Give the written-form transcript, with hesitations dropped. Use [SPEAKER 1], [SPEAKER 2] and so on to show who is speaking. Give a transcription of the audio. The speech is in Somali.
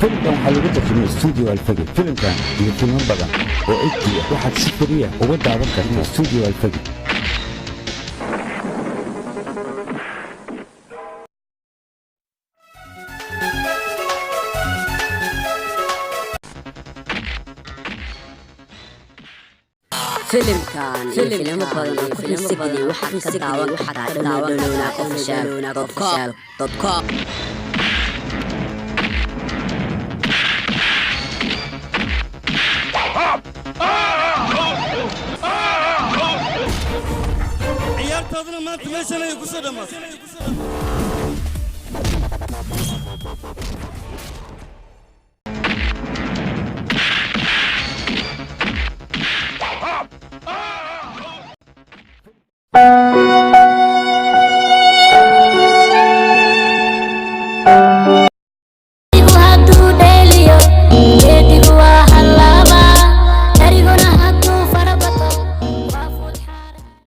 [SPEAKER 1] filimkan waxaa lagu tarjumay studio alfagi filimkan iyo filmo badan oo ciddiya waxaad si keliya uga daawan kartaa studio alfagi
[SPEAKER 2] filimkan filmo badan oo ku xiisigeliya waxaad ka daawan kartaa www.official.com
[SPEAKER 3] ciyaartooduna maanta meeshan ay ku soo dhamaatay